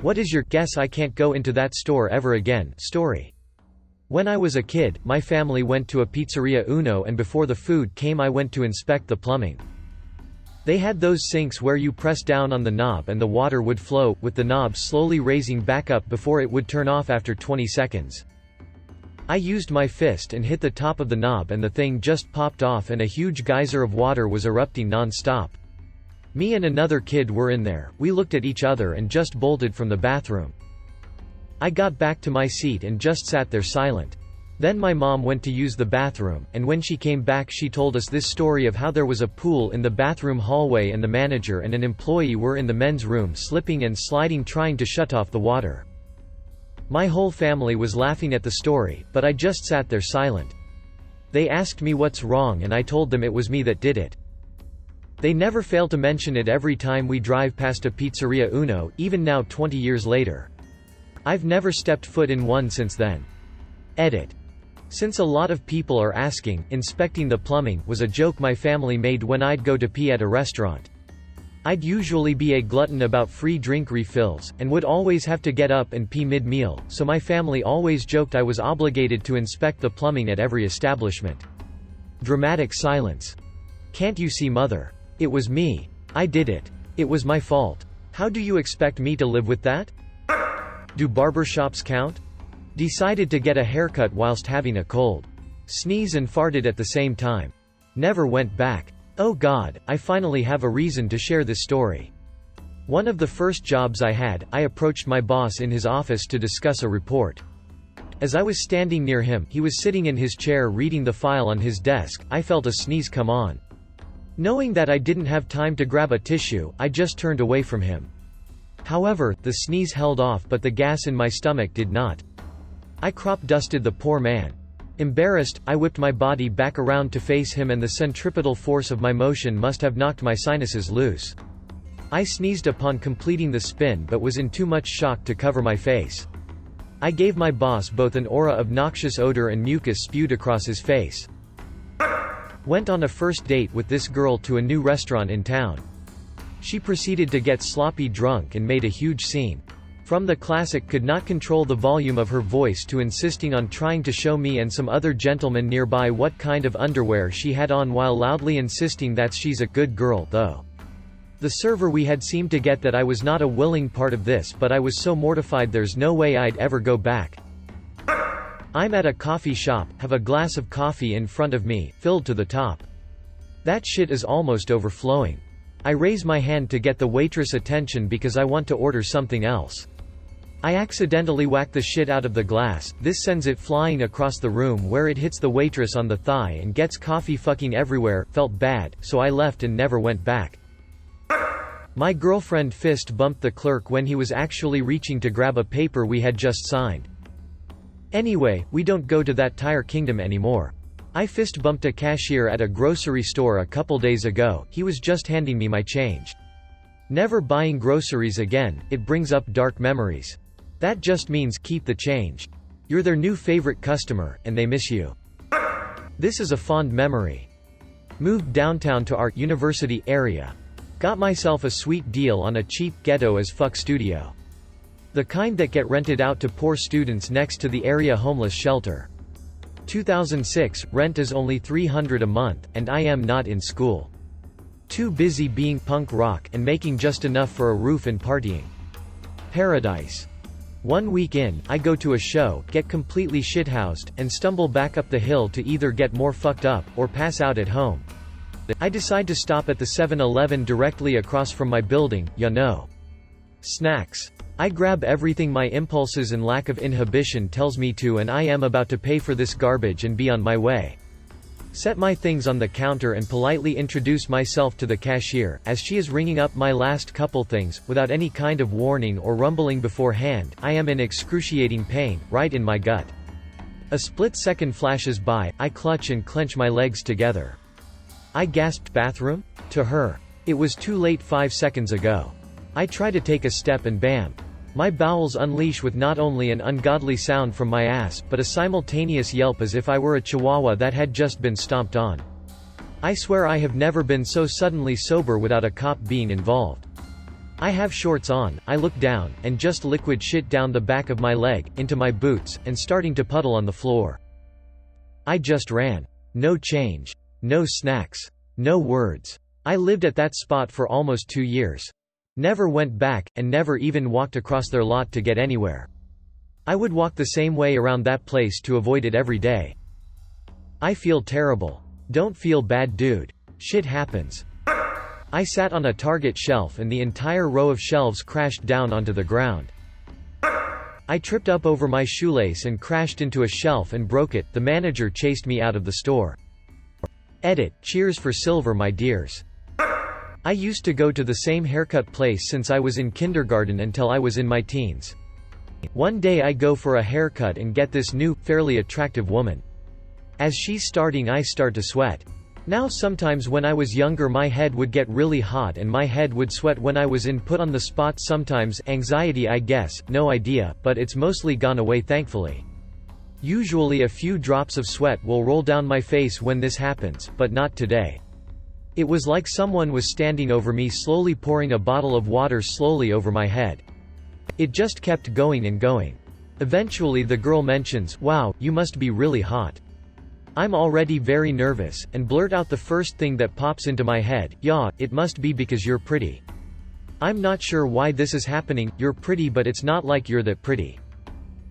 What is your guess I can't go into that store ever again story? When I was a kid, my family went to a pizzeria Uno, and before the food came I went to inspect the plumbing. They had those sinks where you press down on the knob and the water would flow, with the knob slowly raising back up before it would turn off after 20 seconds. I used my fist and hit the top of the knob and the thing just popped off and a huge geyser of water was erupting non-stop. Me and another kid were in there, we looked at each other and just bolted from the bathroom. I got back to my seat and just sat there silent. Then my mom went to use the bathroom, and when she came back she told us this story of how there was a pool in the bathroom hallway and the manager and an employee were in the men's room slipping and sliding trying to shut off the water. My whole family was laughing at the story, but I just sat there silent. They asked me what's wrong and I told them it was me that did it. They never fail to mention it every time we drive past a pizzeria Uno, even now 20 years later. I've never stepped foot in one since then. Edit. Since a lot of people are asking, inspecting the plumbing was a joke my family made when I'd go to pee at a restaurant. I'd usually be a glutton about free drink refills, and would always have to get up and pee mid-meal, so my family always joked I was obligated to inspect the plumbing at every establishment. Dramatic silence. Can't you see, mother? It was me. I did it. It was my fault. How do you expect me to live with that? Do barbershops count? Decided to get a haircut whilst having a cold. Sneeze and farted at the same time. Never went back. Oh God, I finally have a reason to share this story. One of the first jobs I had, I approached my boss in his office to discuss a report. As I was standing near him, he was sitting in his chair reading the file on his desk. I felt a sneeze come on. Knowing that I didn't have time to grab a tissue, I just turned away from him. However, the sneeze held off but the gas in my stomach did not. I crop dusted the poor man. Embarrassed, I whipped my body back around to face him and the centripetal force of my motion must have knocked my sinuses loose. I sneezed upon completing the spin but was in too much shock to cover my face. I gave my boss both an aura of noxious odor and mucus spewed across his face. Went on a first date with this girl to a new restaurant in town. She proceeded to get sloppy drunk and made a huge scene. From the classic could not control the volume of her voice to insisting on trying to show me and some other gentlemen nearby what kind of underwear she had on while loudly insisting that she's a good girl, though. The server we had seemed to get that I was not a willing part of this, but I was so mortified there's no way I'd ever go back. I'm at a coffee shop, have a glass of coffee in front of me, filled to the top. That shit is almost overflowing. I raise my hand to get the waitress' attention because I want to order something else. I accidentally whack the shit out of the glass. This sends it flying across the room where it hits the waitress on the thigh and gets coffee fucking everywhere. Felt bad, so I left and never went back. My girlfriend fist bumped the clerk when he was actually reaching to grab a paper we had just signed. Anyway, we don't go to that tire kingdom anymore. I fist bumped a cashier at a grocery store a couple days ago. He was just handing me my change. Never buying groceries again. It brings up dark memories. That just means keep the change. You're their new favorite customer, and they miss you. This is a fond memory. Moved downtown to our university area. Got myself a sweet deal on a cheap ghetto as fuck studio. The kind that get rented out to poor students next to the area homeless shelter. 2006, rent is only $300 a month, and I am not in school. Too busy being punk rock and making just enough for a roof and partying. Paradise. 1 week in, I go to a show, get completely shithoused, and stumble back up the hill to either get more fucked up, or pass out at home. I decide to stop at the 7-Eleven directly across from my building, you know. Snacks. I grab everything my impulses and lack of inhibition tells me to, and I am about to pay for this garbage and be on my way. Set my things on the counter and politely introduce myself to the cashier, as she is ringing up my last couple things, without any kind of warning or rumbling beforehand. I am in excruciating pain, right in my gut. A split second flashes by, I clutch and clench my legs together. I gasped, bathroom? To her. It was too late 5 seconds ago. I try to take a step and bam. My bowels unleash with not only an ungodly sound from my ass, but a simultaneous yelp as if I were a chihuahua that had just been stomped on. I swear I have never been so suddenly sober without a cop being involved. I have shorts on, I look down, and just liquid shit down the back of my leg, into my boots, and starting to puddle on the floor. I just ran. No change. No snacks. No words. I lived at that spot for almost 2 years. Never went back, and never even walked across their lot to get anywhere. I would walk the same way around that place to avoid it every day. I feel terrible. Don't feel bad, dude. Shit happens. I sat on a Target shelf and the entire row of shelves crashed down onto the ground. I tripped up over my shoelace and crashed into a shelf and broke it. The manager chased me out of the store. Edit. Cheers for silver, my dears. I used to go to the same haircut place since I was in kindergarten until I was in my teens. One day I go for a haircut and get this new, fairly attractive woman. As she's starting, I start to sweat. Now sometimes when I was younger my head would get really hot and my head would sweat when I was in put on the spot sometimes. Anxiety, I guess, no idea, but it's mostly gone away thankfully. Usually a few drops of sweat will roll down my face when this happens, but not today. It was like someone was standing over me slowly pouring a bottle of water slowly over my head. It just kept going and going. Eventually the girl mentions, "Wow, you must be really hot." I'm already very nervous, and blurt out the first thing that pops into my head, "Yeah, it must be because you're pretty." I'm not sure why this is happening. You're pretty, but it's not like you're that pretty.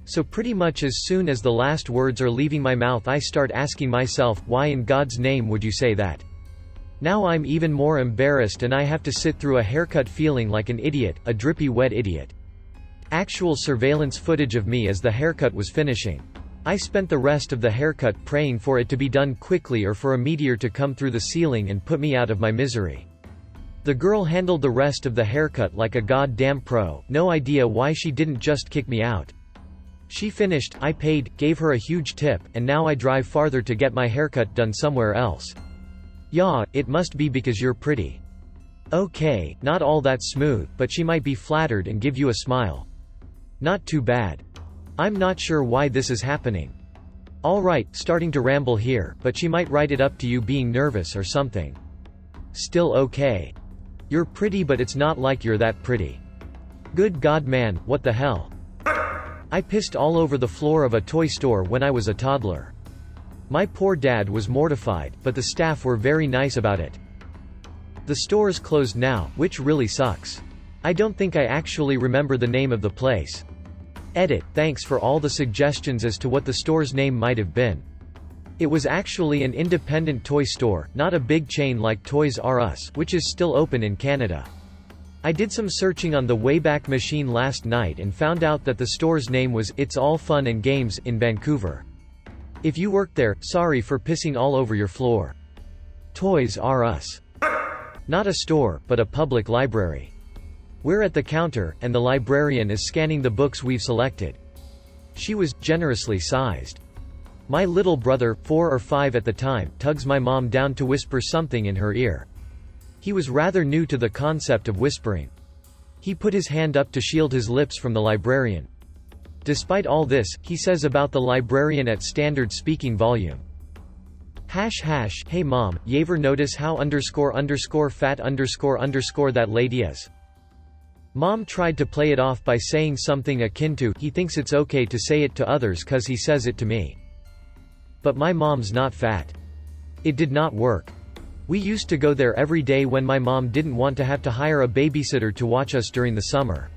So pretty much as soon as the last words are leaving my mouth I start asking myself, why in God's name would you say that? Now I'm even more embarrassed and I have to sit through a haircut feeling like an idiot, a drippy wet idiot. Actual surveillance footage of me as the haircut was finishing. I spent the rest of the haircut praying for it to be done quickly or for a meteor to come through the ceiling and put me out of my misery. The girl handled the rest of the haircut like a goddamn pro, no idea why she didn't just kick me out. She finished, I paid, gave her a huge tip, and now I drive farther to get my haircut done somewhere else. Yeah, it must be because you're pretty. Okay, not all that smooth, but she might be flattered and give you a smile. Not too bad. I'm not sure why this is happening. Alright, starting to ramble here, but she might write it up to you being nervous or something. Still okay. You're pretty, but it's not like you're that pretty. Good God, man, what the hell? I pissed all over the floor of a toy store when I was a toddler. My poor dad was mortified, but the staff were very nice about it. The store's closed now, which really sucks. I don't think I actually remember the name of the place. Edit. Thanks for all the suggestions as to what the store's name might have been. It was actually an independent toy store, not a big chain like Toys R Us, which is still open in Canada. I did some searching on the Wayback Machine last night and found out that the store's name was It's All Fun and Games in Vancouver. If you worked there, sorry for pissing all over your floor. Toys R Us. Not a store, but a public library. We're at the counter, and the librarian is scanning the books we've selected. She was generously sized. My little brother, 4 or 5 at the time, tugs my mom down to whisper something in her ear. He was rather new to the concept of whispering. He put his hand up to shield his lips from the librarian. Despite all this, he says about the librarian at standard speaking volume. # Hey mom, y'ever notice how __fat _ that lady is? Mom tried to play it off by saying something akin to, he thinks it's okay to say it to others cause he says it to me. But my mom's not fat. It did not work. We used to go there every day when my mom didn't want to have to hire a babysitter to watch us during the summer.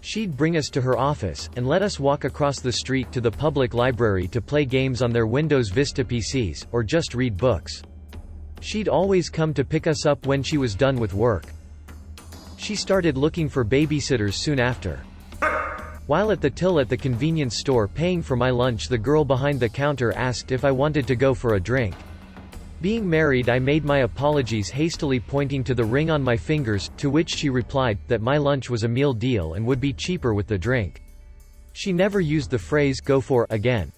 She'd bring us to her office, and let us walk across the street to the public library to play games on their Windows Vista PCs, or just read books. She'd always come to pick us up when she was done with work. She started looking for babysitters soon after. While at the till at the convenience store paying for my lunch, the girl behind the counter asked if I wanted to go for a drink. Being married, I made my apologies hastily, pointing to the ring on my fingers, to which she replied, that my lunch was a meal deal and would be cheaper with the drink. She never used the phrase, go for, again.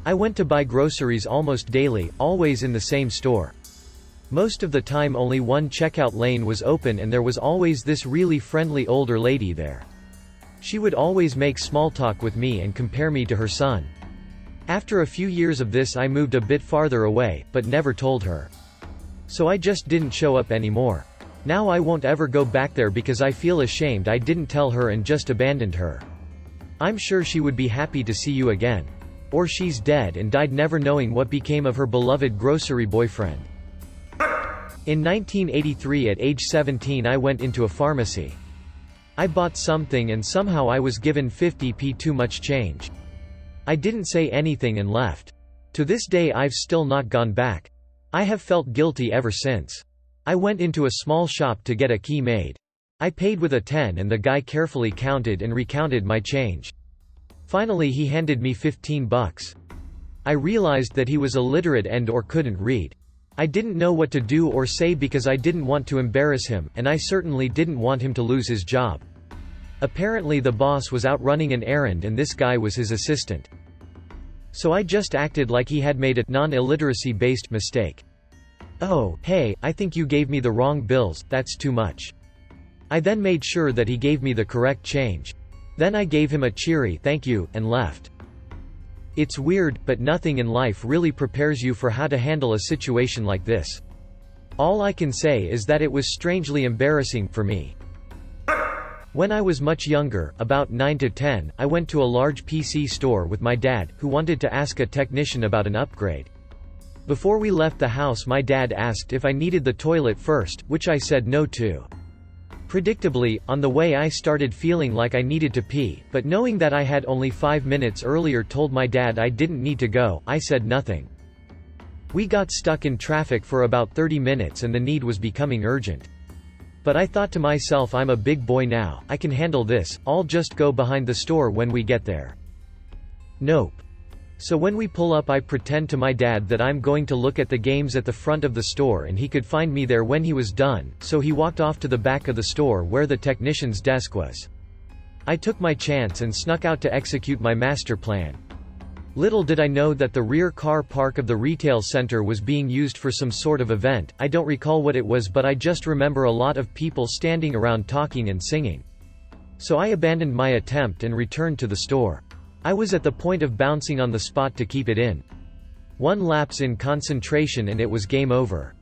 I went to buy groceries almost daily, always in the same store. Most of the time only one checkout lane was open and there was always this really friendly older lady there. She would always make small talk with me and compare me to her son. After a few years of this I moved a bit farther away, but never told her. So I just didn't show up anymore. Now I won't ever go back there because I feel ashamed I didn't tell her and just abandoned her. I'm sure she would be happy to see you again. Or she's dead and died never knowing what became of her beloved grocery boyfriend. In 1983 at age 17 I went into a pharmacy. I bought something and somehow I was given 50p too much change. I didn't say anything and left. To this day I've still not gone back. I have felt guilty ever since. I went into a small shop to get a key made. I paid with a 10 and the guy carefully counted and recounted my change. Finally he handed me 15 bucks. I realized that he was illiterate and/or couldn't read. I didn't know what to do or say because I didn't want to embarrass him, and I certainly didn't want him to lose his job. Apparently the boss was out running an errand and this guy was his assistant. So I just acted like he had made a non-illiteracy-based mistake. "Oh, hey, I think you gave me the wrong bills, that's too much." I then made sure that he gave me the correct change. Then I gave him a cheery "thank you" and left. It's weird, but nothing in life really prepares you for how to handle a situation like this. All I can say is that it was strangely embarrassing for me. When I was much younger, about 9 to 10, I went to a large PC store with my dad, who wanted to ask a technician about an upgrade. Before we left the house my dad asked if I needed the toilet first, which I said no to. Predictably, on the way I started feeling like I needed to pee, but knowing that I had only 5 minutes earlier told my dad I didn't need to go, I said nothing. We got stuck in traffic for about 30 minutes and the need was becoming urgent. But I thought to myself, I'm a big boy now, I can handle this, I'll just go behind the store when we get there. Nope. So when we pull up I pretend to my dad that I'm going to look at the games at the front of the store and he could find me there when he was done, so he walked off to the back of the store where the technician's desk was. I took my chance and snuck out to execute my master plan. Little did I know that the rear car park of the retail center was being used for some sort of event. I don't recall what it was, but I just remember a lot of people standing around talking and singing. So I abandoned my attempt and returned to the store. I was at the point of bouncing on the spot to keep it in. One lapse in concentration and it was game over.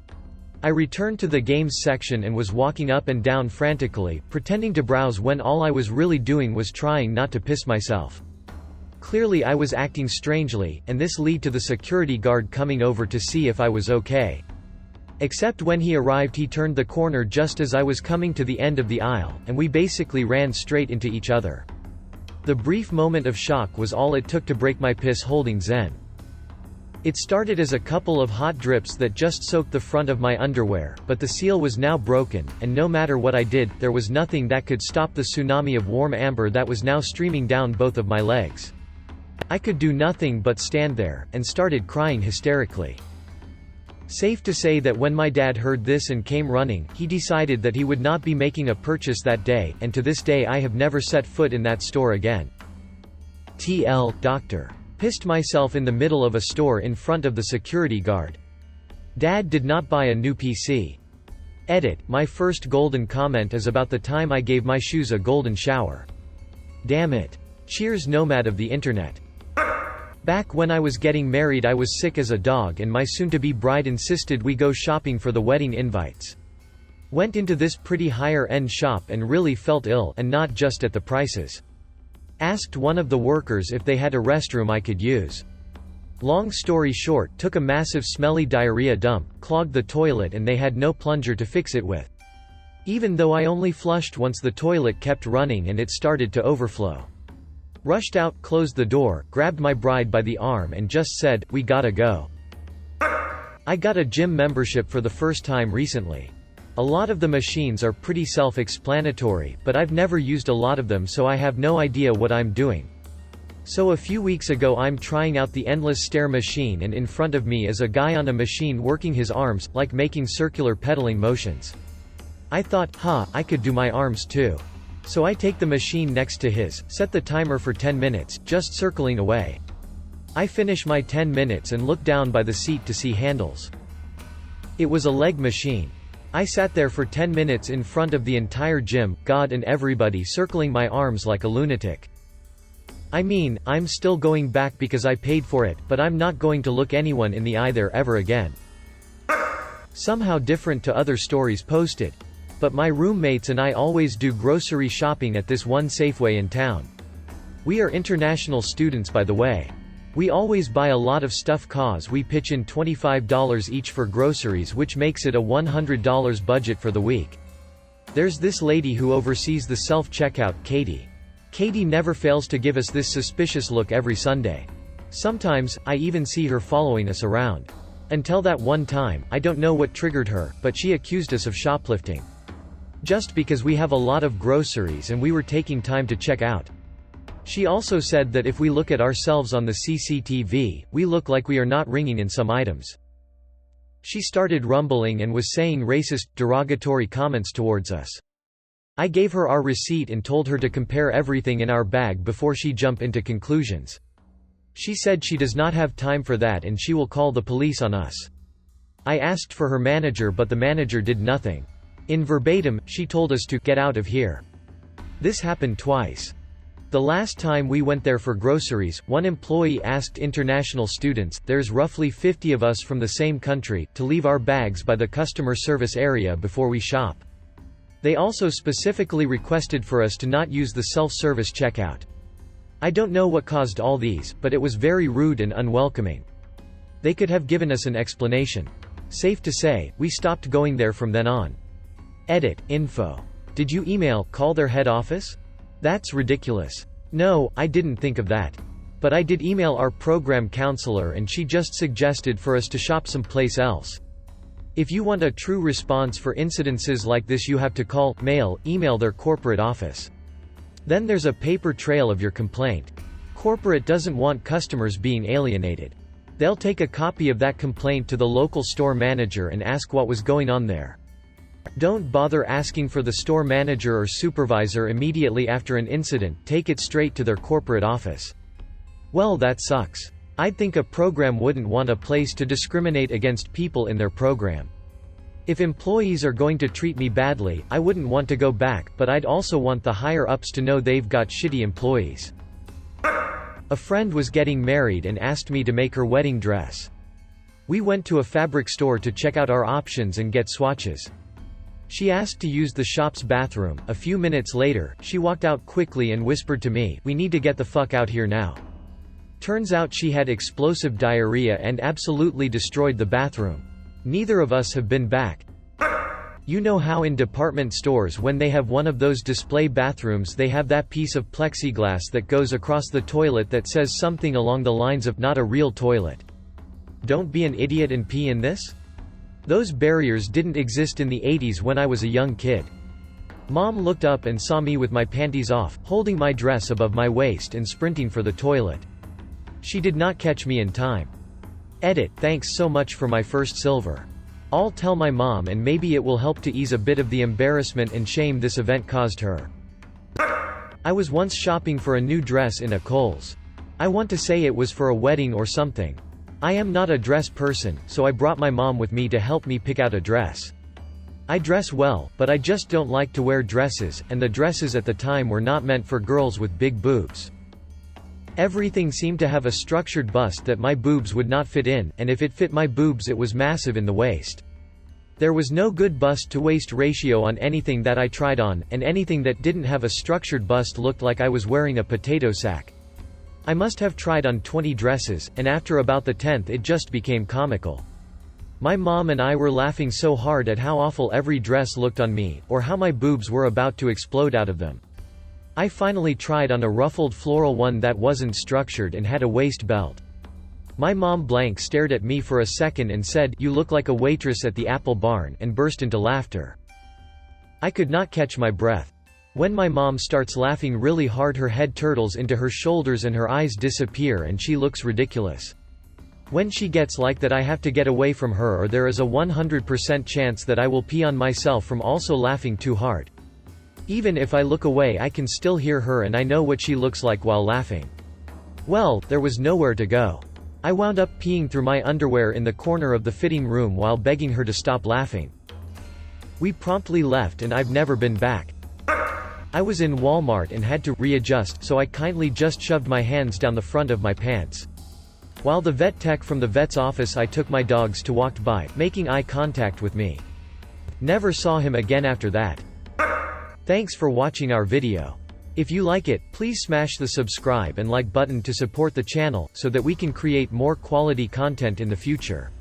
I returned to the games section and was walking up and down frantically, pretending to browse when all I was really doing was trying not to piss myself. Clearly I was acting strangely, and this led to the security guard coming over to see if I was okay. Except when he arrived he turned the corner just as I was coming to the end of the aisle, and we basically ran straight into each other. The brief moment of shock was all it took to break my piss holding zen. It started as a couple of hot drips that just soaked the front of my underwear, but the seal was now broken, and no matter what I did, there was nothing that could stop the tsunami of warm amber that was now streaming down both of my legs. I could do nothing but stand there, and started crying hysterically. Safe to say that when my dad heard this and came running, he decided that he would not be making a purchase that day, and to this day I have never set foot in that store again. Dr. Pissed myself in the middle of a store in front of the security guard. Dad did not buy a new PC. Edit, my first golden comment is about the time I gave my shoes a golden shower. Damn it. Cheers, nomad of the internet. Back when I was getting married I was sick as a dog and my soon-to-be bride insisted we go shopping for the wedding invites. Went into this pretty higher-end shop and really felt ill, and not just at the prices. Asked one of the workers if they had a restroom I could use. Long story short, took a massive smelly diarrhea dump, clogged the toilet and they had no plunger to fix it with. Even though I only flushed once the toilet kept running and it started to overflow. Rushed out, closed the door, grabbed my bride by the arm and just said, "We gotta go." I got a gym membership for the first time recently. A lot of the machines are pretty self-explanatory, but I've never used a lot of them so I have no idea what I'm doing. So a few weeks ago I'm trying out the endless stare machine and in front of me is a guy on a machine working his arms, like making circular pedaling motions. I thought, I could do my arms too. So I take the machine next to his, set the timer for 10 minutes, just circling away. I finish my 10 minutes and look down by the seat to see handles. It was a leg machine. I sat there for 10 minutes in front of the entire gym, God and everybody circling my arms like a lunatic. I mean, I'm still going back because I paid for it, but I'm not going to look anyone in the eye there ever again. Somehow different to other stories posted. But my roommates and I always do grocery shopping at this one Safeway in town. We are international students, by the way. We always buy a lot of stuff cause we pitch in $25 each for groceries, which makes it a $100 budget for the week. There's this lady who oversees the self-checkout, Katie. Katie never fails to give us this suspicious look every Sunday. Sometimes, I even see her following us around. Until that one time, I don't know what triggered her, but she accused us of shoplifting. Just because we have a lot of groceries and we were taking time to check out. She also said that if we look at ourselves on the CCTV, we look like we are not ringing in some items. She started rumbling and was saying racist, derogatory comments towards us. I gave her our receipt and told her to compare everything in our bag before she jumped into conclusions. She said she does not have time for that and she will call the police on us. I asked for her manager, but the manager did nothing. In verbatim, she told us to get out of here. This happened twice. The last time we went there for groceries, one employee asked international students, there's roughly 50 of us from the same country, to leave our bags by the customer service area before we shop. They also specifically requested for us to not use the self-service checkout. I don't know what caused all these, but it was very rude and unwelcoming. They could have given us an explanation. Safe to say, we stopped going there from then on. Edit, info. Did you call their head office? That's ridiculous. No, I didn't think of that. But I did email our program counselor and she just suggested for us to shop someplace else. If you want a true response for incidences like this, you have to call, email their corporate office. Then there's a paper trail of your complaint. Corporate doesn't want customers being alienated. They'll take a copy of that complaint to the local store manager and ask what was going on there. Don't bother asking for the store manager or supervisor immediately after an incident, take it straight to their corporate office. Well, that sucks. I'd think a program wouldn't want a place to discriminate against people in their program. If employees are going to treat me badly, I wouldn't want to go back, but I'd also want the higher-ups to know they've got shitty employees. A friend was getting married and asked me to make her wedding dress. We went to a fabric store to check out our options and get swatches. She asked to use the shop's bathroom. A few minutes later, she walked out quickly and whispered to me, "We need to get the fuck out here now." Turns out she had explosive diarrhea and absolutely destroyed the bathroom. Neither of us have been back. You know how in department stores when they have one of those display bathrooms they have that piece of plexiglass that goes across the toilet that says something along the lines of, "Not a real toilet. Don't be an idiot and pee in this?" Those barriers didn't exist in the 80s when I was a young kid. Mom looked up and saw me with my panties off, holding my dress above my waist and sprinting for the toilet. She did not catch me in time. Edit, thanks so much for my first silver. I'll tell my mom and maybe it will help to ease a bit of the embarrassment and shame this event caused her. I was once shopping for a new dress in a Kohl's. I want to say it was for a wedding or something. I am not a dress person, so I brought my mom with me to help me pick out a dress. I dress well, but I just don't like to wear dresses, and the dresses at the time were not meant for girls with big boobs. Everything seemed to have a structured bust that my boobs would not fit in, and if it fit my boobs it was massive in the waist. There was no good bust-to-waist ratio on anything that I tried on, and anything that didn't have a structured bust looked like I was wearing a potato sack. I must have tried on 20 dresses, and after about the 10th it just became comical. My mom and I were laughing so hard at how awful every dress looked on me, or how my boobs were about to explode out of them. I finally tried on a ruffled floral one that wasn't structured and had a waist belt. My mom blank stared at me for a second and said, "You look like a waitress at the Apple Barn," and burst into laughter. I could not catch my breath. When my mom starts laughing really hard, her head turtles into her shoulders and her eyes disappear and she looks ridiculous. When she gets like that I have to get away from her or there is a 100% chance that I will pee on myself from also laughing too hard. Even if I look away I can still hear her and I know what she looks like while laughing. Well, there was nowhere to go. I wound up peeing through my underwear in the corner of the fitting room while begging her to stop laughing. We promptly left and I've never been back. I was in Walmart and had to readjust, so I kindly just shoved my hands down the front of my pants. While the vet tech from the vet's office I took my dogs to walked by, making eye contact with me. Never saw him again after that. Thanks for watching our video. If you like it, please smash the subscribe and like button to support the channel, so that we can create more quality content in the future.